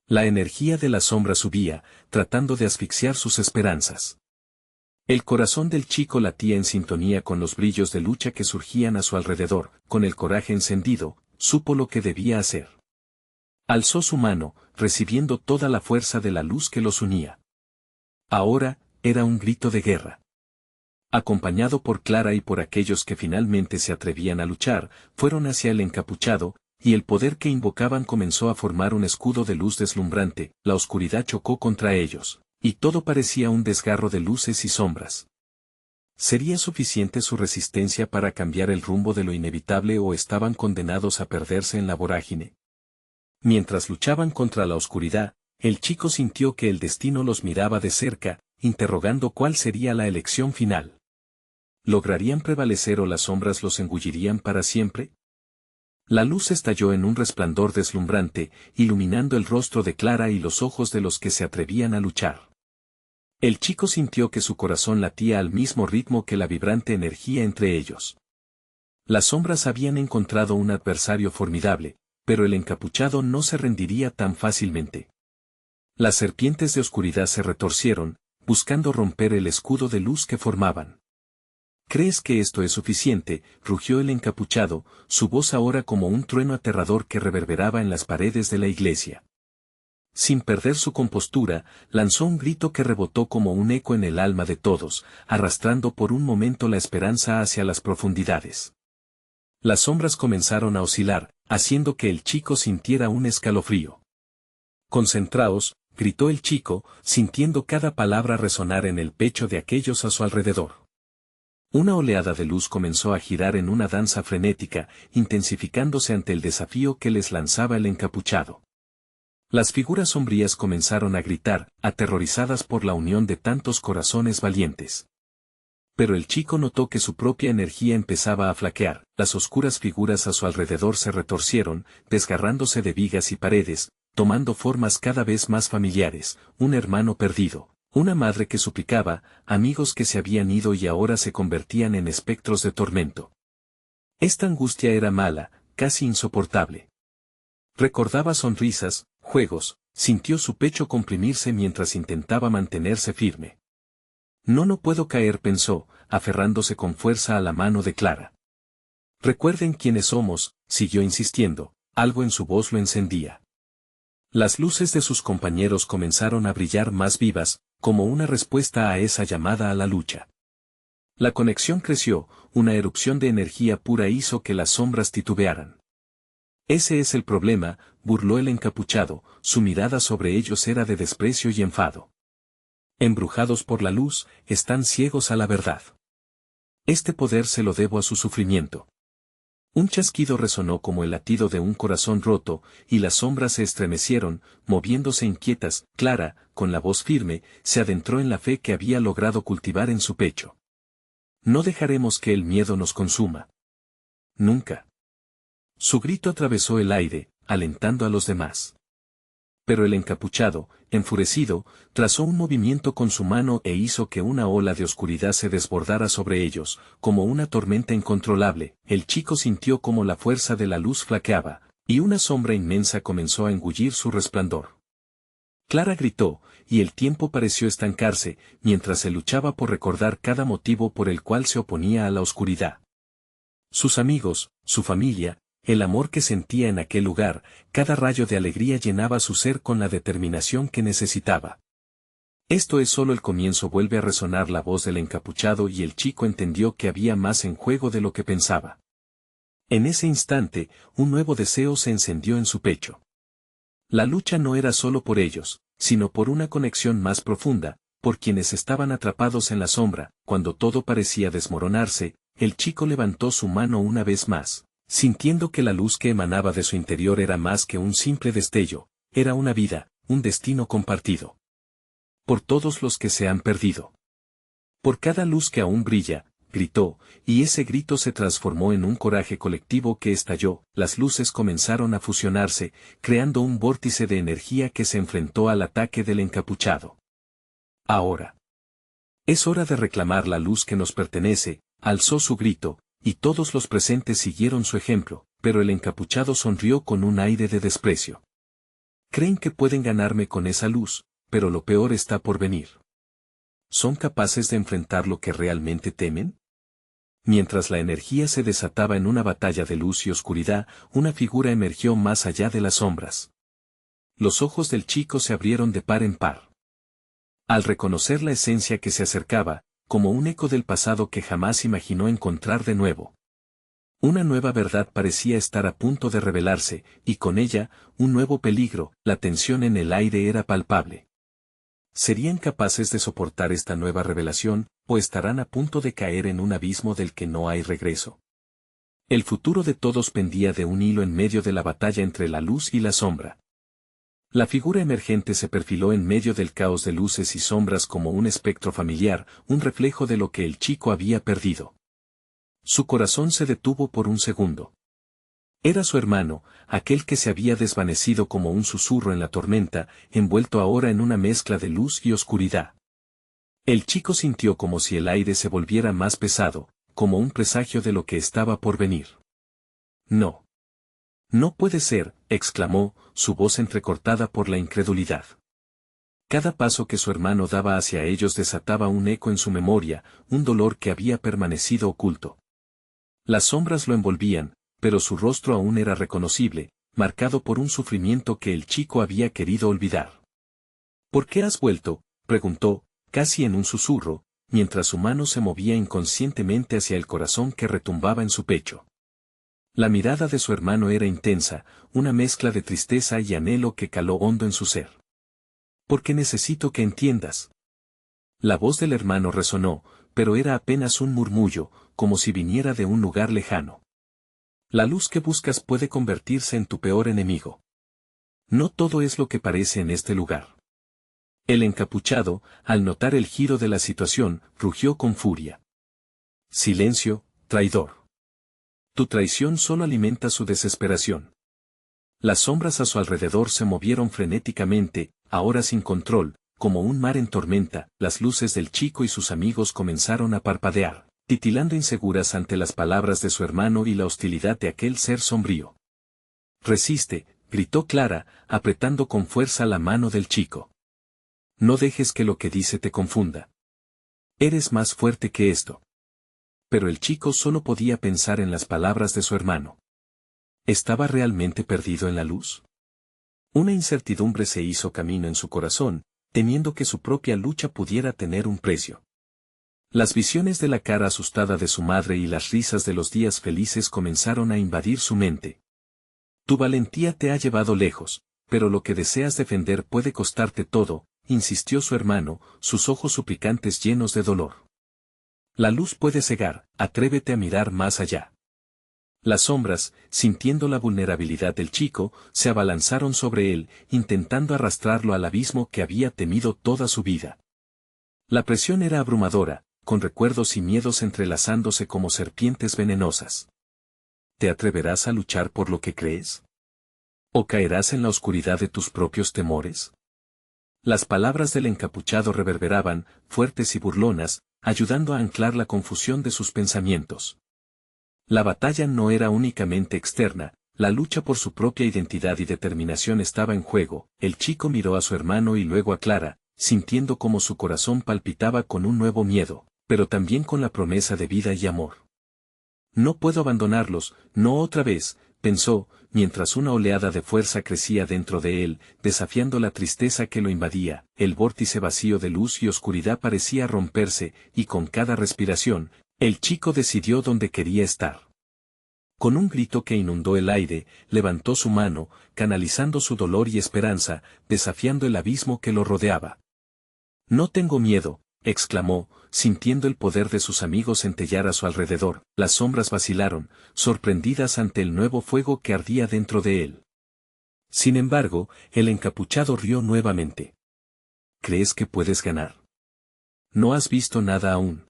La energía de la sombra subía, tratando de asfixiar sus esperanzas. El corazón del chico latía en sintonía con los brillos de lucha que surgían a su alrededor. Con el coraje encendido, supo lo que debía hacer. Alzó su mano, recibiendo toda la fuerza de la luz que los unía. Ahora, era un grito de guerra. Acompañado por Clara y por aquellos que finalmente se atrevían a luchar, fueron hacia el encapuchado, y el poder que invocaban comenzó a formar un escudo de luz deslumbrante. La oscuridad chocó contra ellos, y todo parecía un desgarro de luces y sombras. ¿Sería suficiente su resistencia para cambiar el rumbo de lo inevitable o estaban condenados a perderse en la vorágine? Mientras luchaban contra la oscuridad, el chico sintió que el destino los miraba de cerca, interrogando cuál sería la elección final. ¿Lograrían prevalecer o las sombras los engullirían para siempre? La luz estalló en un resplandor deslumbrante, iluminando el rostro de Clara y los ojos de los que se atrevían a luchar. El chico sintió que su corazón latía al mismo ritmo que la vibrante energía entre ellos. Las sombras habían encontrado un adversario formidable, pero el encapuchado no se rendiría tan fácilmente. Las serpientes de oscuridad se retorcieron, buscando romper el escudo de luz que formaban. ¿Crees que esto es suficiente?, rugió el encapuchado, su voz ahora como un trueno aterrador que reverberaba en las paredes de la iglesia. Sin perder su compostura, lanzó un grito que rebotó como un eco en el alma de todos, arrastrando por un momento la esperanza hacia las profundidades. Las sombras comenzaron a oscilar, haciendo que el chico sintiera un escalofrío. «Concentraos», gritó el chico, sintiendo cada palabra resonar en el pecho de aquellos a su alrededor. Una oleada de luz comenzó a girar en una danza frenética, intensificándose ante el desafío que les lanzaba el encapuchado. Las figuras sombrías comenzaron a gritar, aterrorizadas por la unión de tantos corazones valientes. Pero el chico notó que su propia energía empezaba a flaquear, las oscuras figuras a su alrededor se retorcieron, desgarrándose de vigas y paredes, tomando formas cada vez más familiares, un hermano perdido, una madre que suplicaba, amigos que se habían ido y ahora se convertían en espectros de tormento. Esta angustia era mala, casi insoportable. Recordaba sonrisas, juegos, sintió su pecho comprimirse mientras intentaba mantenerse firme. No puedo caer, pensó, aferrándose con fuerza a la mano de Clara. Recuerden quiénes somos, siguió insistiendo, algo en su voz lo encendía. Las luces de sus compañeros comenzaron a brillar más vivas, como una respuesta a esa llamada a la lucha. La conexión creció, una erupción de energía pura hizo que las sombras titubearan. Ese es el problema, burló el encapuchado, su mirada sobre ellos era de desprecio y enfado. Embrujados por la luz, están ciegos a la verdad. Este poder se lo debo a su sufrimiento. Un chasquido resonó como el latido de un corazón roto, y las sombras se estremecieron, moviéndose inquietas. Clara, con la voz firme, se adentró en la fe que había logrado cultivar en su pecho. No dejaremos que el miedo nos consuma. Nunca. Su grito atravesó el aire, alentando a los demás. Pero el encapuchado, enfurecido, trazó un movimiento con su mano e hizo que una ola de oscuridad se desbordara sobre ellos, como una tormenta incontrolable. El chico sintió como la fuerza de la luz flaqueaba, y una sombra inmensa comenzó a engullir su resplandor. Clara gritó, y el tiempo pareció estancarse, mientras se luchaba por recordar cada motivo por el cual se oponía a la oscuridad. Sus amigos, su familia, el amor que sentía en aquel lugar, cada rayo de alegría llenaba su ser con la determinación que necesitaba. Esto es solo el comienzo, vuelve a resonar la voz del encapuchado y el chico entendió que había más en juego de lo que pensaba. En ese instante, un nuevo deseo se encendió en su pecho. La lucha no era solo por ellos, sino por una conexión más profunda, por quienes estaban atrapados en la sombra. Cuando todo parecía desmoronarse, el chico levantó su mano una vez más. Sintiendo que la luz que emanaba de su interior era más que un simple destello, era una vida, un destino compartido. Por todos los que se han perdido. Por cada luz que aún brilla, gritó, y ese grito se transformó en un coraje colectivo que estalló. Las luces comenzaron a fusionarse, creando un vórtice de energía que se enfrentó al ataque del encapuchado. Ahora. Es hora de reclamar la luz que nos pertenece, alzó su grito, y todos los presentes siguieron su ejemplo, pero el encapuchado sonrió con un aire de desprecio. Creen que pueden ganarme con esa luz, pero lo peor está por venir. ¿Son capaces de enfrentar lo que realmente temen? Mientras la energía se desataba en una batalla de luz y oscuridad, una figura emergió más allá de las sombras. Los ojos del chico se abrieron de par en par. Al reconocer la esencia que se acercaba, como un eco del pasado que jamás imaginó encontrar de nuevo. Una nueva verdad parecía estar a punto de revelarse, y con ella, un nuevo peligro. La tensión en el aire era palpable. ¿Serían capaces de soportar esta nueva revelación, o estarán a punto de caer en un abismo del que no hay regreso? El futuro de todos pendía de un hilo en medio de la batalla entre la luz y la sombra. La figura emergente se perfiló en medio del caos de luces y sombras como un espectro familiar, un reflejo de lo que el chico había perdido. Su corazón se detuvo por un segundo. Era su hermano, aquel que se había desvanecido como un susurro en la tormenta, envuelto ahora en una mezcla de luz y oscuridad. El chico sintió como si el aire se volviera más pesado, como un presagio de lo que estaba por venir. No. No puede ser, exclamó, su voz entrecortada por la incredulidad. Cada paso que su hermano daba hacia ellos desataba un eco en su memoria, un dolor que había permanecido oculto. Las sombras lo envolvían, pero su rostro aún era reconocible, marcado por un sufrimiento que el chico había querido olvidar. ¿Por qué has vuelto?, preguntó, casi en un susurro, mientras su mano se movía inconscientemente hacia el corazón que retumbaba en su pecho. La mirada de su hermano era intensa, una mezcla de tristeza y anhelo que caló hondo en su ser. «Porque necesito que entiendas». La voz del hermano resonó, pero era apenas un murmullo, como si viniera de un lugar lejano. La luz que buscas puede convertirse en tu peor enemigo. No todo es lo que parece en este lugar. El encapuchado, al notar el giro de la situación, rugió con furia. Silencio, traidor. Tu traición solo alimenta su desesperación. Las sombras a su alrededor se movieron frenéticamente, ahora sin control, como un mar en tormenta. Las luces del chico y sus amigos comenzaron a parpadear, titilando inseguras ante las palabras de su hermano y la hostilidad de aquel ser sombrío. «Resiste», gritó Clara, apretando con fuerza la mano del chico. «No dejes que lo que dice te confunda. Eres más fuerte que esto». Pero el chico solo podía pensar en las palabras de su hermano. ¿Estaba realmente perdido en la luz? Una incertidumbre se hizo camino en su corazón, temiendo que su propia lucha pudiera tener un precio. Las visiones de la cara asustada de su madre y las risas de los días felices comenzaron a invadir su mente. Tu valentía te ha llevado lejos, pero lo que deseas defender puede costarte todo, insistió su hermano, sus ojos suplicantes llenos de dolor. La luz puede cegar, atrévete a mirar más allá. Las sombras, sintiendo la vulnerabilidad del chico, se abalanzaron sobre él, intentando arrastrarlo al abismo que había temido toda su vida. La presión era abrumadora, con recuerdos y miedos entrelazándose como serpientes venenosas. ¿Te atreverás a luchar por lo que crees? ¿O caerás en la oscuridad de tus propios temores? Las palabras del encapuchado reverberaban, fuertes y burlonas, ayudando a anclar la confusión de sus pensamientos. La batalla no era únicamente externa, la lucha por su propia identidad y determinación estaba en juego. El chico miró a su hermano y luego a Clara, sintiendo como su corazón palpitaba con un nuevo miedo, pero también con la promesa de vida y amor. No puedo abandonarlos, no otra vez, pensó, mientras una oleada de fuerza crecía dentro de él, desafiando la tristeza que lo invadía. El vórtice vacío de luz y oscuridad parecía romperse, y con cada respiración, el chico decidió dónde quería estar. Con un grito que inundó el aire, levantó su mano, canalizando su dolor y esperanza, desafiando el abismo que lo rodeaba. «No tengo miedo», exclamó, sintiendo el poder de sus amigos centellar a su alrededor. Las sombras vacilaron, sorprendidas ante el nuevo fuego que ardía dentro de él. Sin embargo, el encapuchado rió nuevamente. «¿Crees que puedes ganar? No has visto nada aún.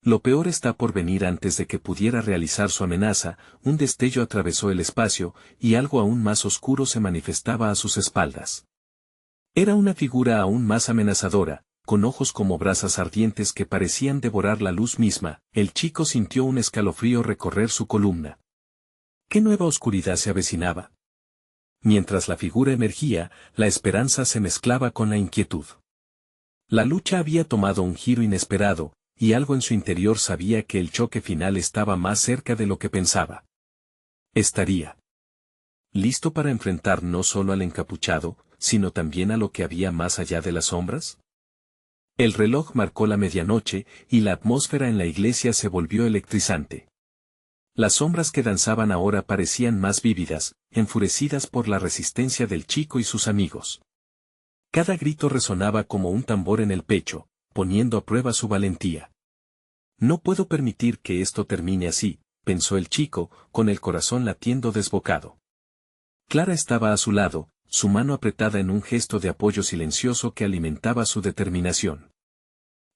Lo peor está por venir». Antes de que pudiera realizar su amenaza, un destello atravesó el espacio, y algo aún más oscuro se manifestaba a sus espaldas. Era una figura aún más amenazadora, con ojos como brasas ardientes que parecían devorar la luz misma. El chico sintió un escalofrío recorrer su columna. ¿Qué nueva oscuridad se avecinaba? Mientras la figura emergía, la esperanza se mezclaba con la inquietud. La lucha había tomado un giro inesperado, y algo en su interior sabía que el choque final estaba más cerca de lo que pensaba. ¿Estaría listo para enfrentar no solo al encapuchado, sino también a lo que había más allá de las sombras? El reloj marcó la medianoche, y la atmósfera en la iglesia se volvió electrizante. Las sombras que danzaban ahora parecían más vívidas, enfurecidas por la resistencia del chico y sus amigos. Cada grito resonaba como un tambor en el pecho, poniendo a prueba su valentía. «No puedo permitir que esto termine así», pensó el chico, con el corazón latiendo desbocado. Clara estaba a su lado, su mano apretada en un gesto de apoyo silencioso que alimentaba su determinación.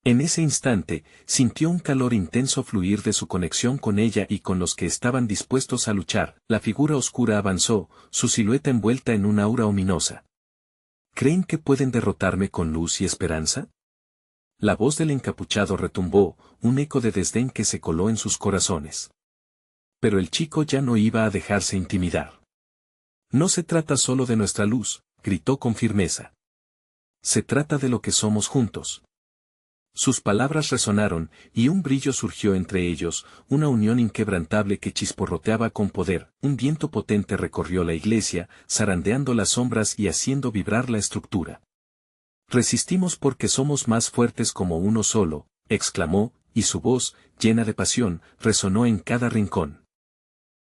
En ese instante, sintió un calor intenso fluir de su conexión con ella y con los que estaban dispuestos a luchar. La figura oscura avanzó, su silueta envuelta en una aura ominosa. ¿Creen que pueden derrotarme con luz y esperanza? La voz del encapuchado retumbó, un eco de desdén que se coló en sus corazones. Pero el chico ya no iba a dejarse intimidar. No se trata solo de nuestra luz, gritó con firmeza. Se trata de lo que somos juntos. Sus palabras resonaron, y un brillo surgió entre ellos, una unión inquebrantable que chisporroteaba con poder. Un viento potente recorrió la iglesia, zarandeando las sombras y haciendo vibrar la estructura. Resistimos porque somos más fuertes como uno solo, exclamó, y su voz, llena de pasión, resonó en cada rincón.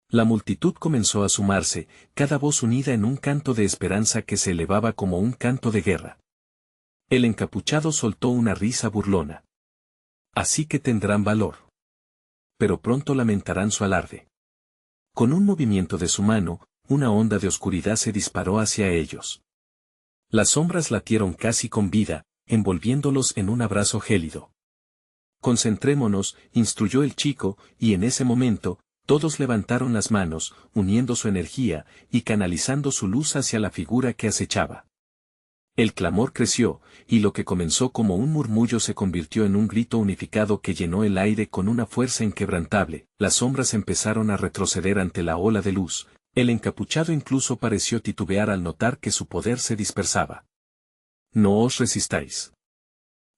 La multitud comenzó a sumarse, cada voz unida en un canto de esperanza que se elevaba como un canto de guerra. El encapuchado soltó una risa burlona. Así que tendrán valor. Pero pronto lamentarán su alarde. Con un movimiento de su mano, una onda de oscuridad se disparó hacia ellos. Las sombras latieron casi con vida, envolviéndolos en un abrazo gélido. Concentrémonos, instruyó el chico, y en ese momento, todos levantaron las manos, uniendo su energía, y canalizando su luz hacia la figura que acechaba. El clamor creció, y lo que comenzó como un murmullo se convirtió en un grito unificado que llenó el aire con una fuerza inquebrantable. Las sombras empezaron a retroceder ante la ola de luz. El encapuchado incluso pareció titubear al notar que su poder se dispersaba. No os resistáis.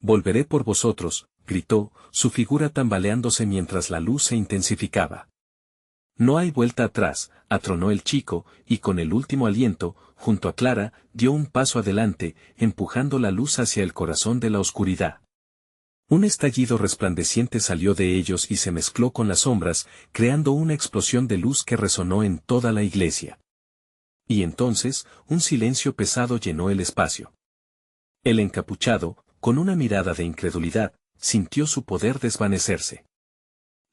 Volveré por vosotros, gritó, su figura tambaleándose mientras la luz se intensificaba. No hay vuelta atrás, atronó el chico, y con el último aliento, junto a Clara, dio un paso adelante, empujando la luz hacia el corazón de la oscuridad. Un estallido resplandeciente salió de ellos y se mezcló con las sombras, creando una explosión de luz que resonó en toda la iglesia. Y entonces, un silencio pesado llenó el espacio. El encapuchado, con una mirada de incredulidad, sintió su poder desvanecerse.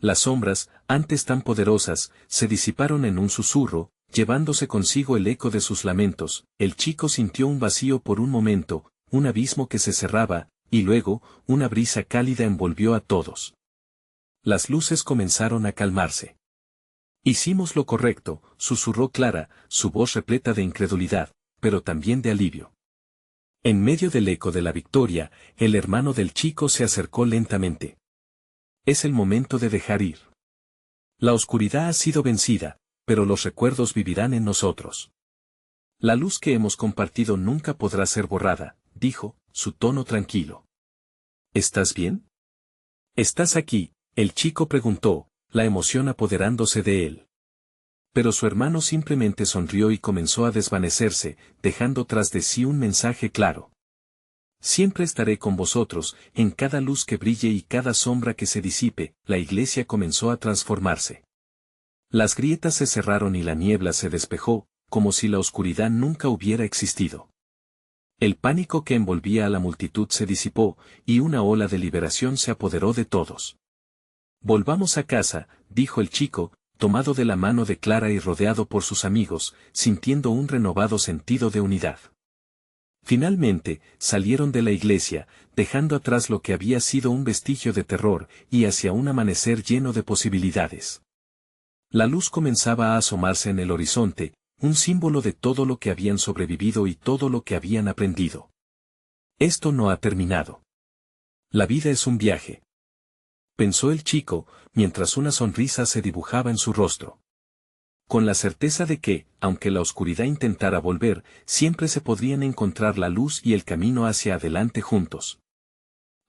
Las sombras, antes tan poderosas, se disiparon en un susurro, llevándose consigo el eco de sus lamentos. El chico sintió un vacío por un momento, un abismo que se cerraba, y luego, una brisa cálida envolvió a todos. Las luces comenzaron a calmarse. Hicimos lo correcto, susurró Clara, su voz repleta de incredulidad, pero también de alivio. En medio del eco de la victoria, el hermano del chico se acercó lentamente. Es el momento de dejar ir. La oscuridad ha sido vencida, pero los recuerdos vivirán en nosotros. La luz que hemos compartido nunca podrá ser borrada, dijo, su tono tranquilo. ¿Estás bien? ¿Estás aquí? El chico preguntó, la emoción apoderándose de él. Pero su hermano simplemente sonrió y comenzó a desvanecerse, dejando tras de sí un mensaje claro. Siempre estaré con vosotros, en cada luz que brille y cada sombra que se disipe. La iglesia comenzó a transformarse. Las grietas se cerraron y la niebla se despejó, como si la oscuridad nunca hubiera existido. El pánico que envolvía a la multitud se disipó, y una ola de liberación se apoderó de todos. Volvamos a casa, dijo el chico, tomado de la mano de Clara y rodeado por sus amigos, sintiendo un renovado sentido de unidad. Finalmente, salieron de la iglesia, dejando atrás lo que había sido un vestigio de terror, y hacia un amanecer lleno de posibilidades. La luz comenzaba a asomarse en el horizonte, un símbolo de todo lo que habían sobrevivido y todo lo que habían aprendido. Esto no ha terminado. La vida es un viaje. Pensó el chico, mientras una sonrisa se dibujaba en su rostro. Con la certeza de que, aunque la oscuridad intentara volver, siempre se podrían encontrar la luz y el camino hacia adelante juntos.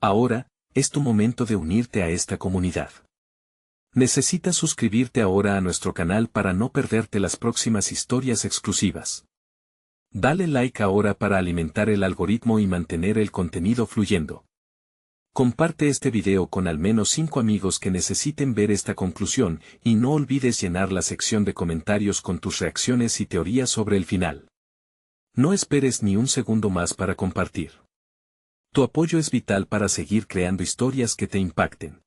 Ahora, es tu momento de unirte a esta comunidad. Necesitas suscribirte ahora a nuestro canal para no perderte las próximas historias exclusivas. Dale like ahora para alimentar el algoritmo y mantener el contenido fluyendo. Comparte este video con al menos 5 amigos que necesiten ver esta conclusión, y no olvides llenar la sección de comentarios con tus reacciones y teorías sobre el final. No esperes ni un segundo más para compartir. Tu apoyo es vital para seguir creando historias que te impacten.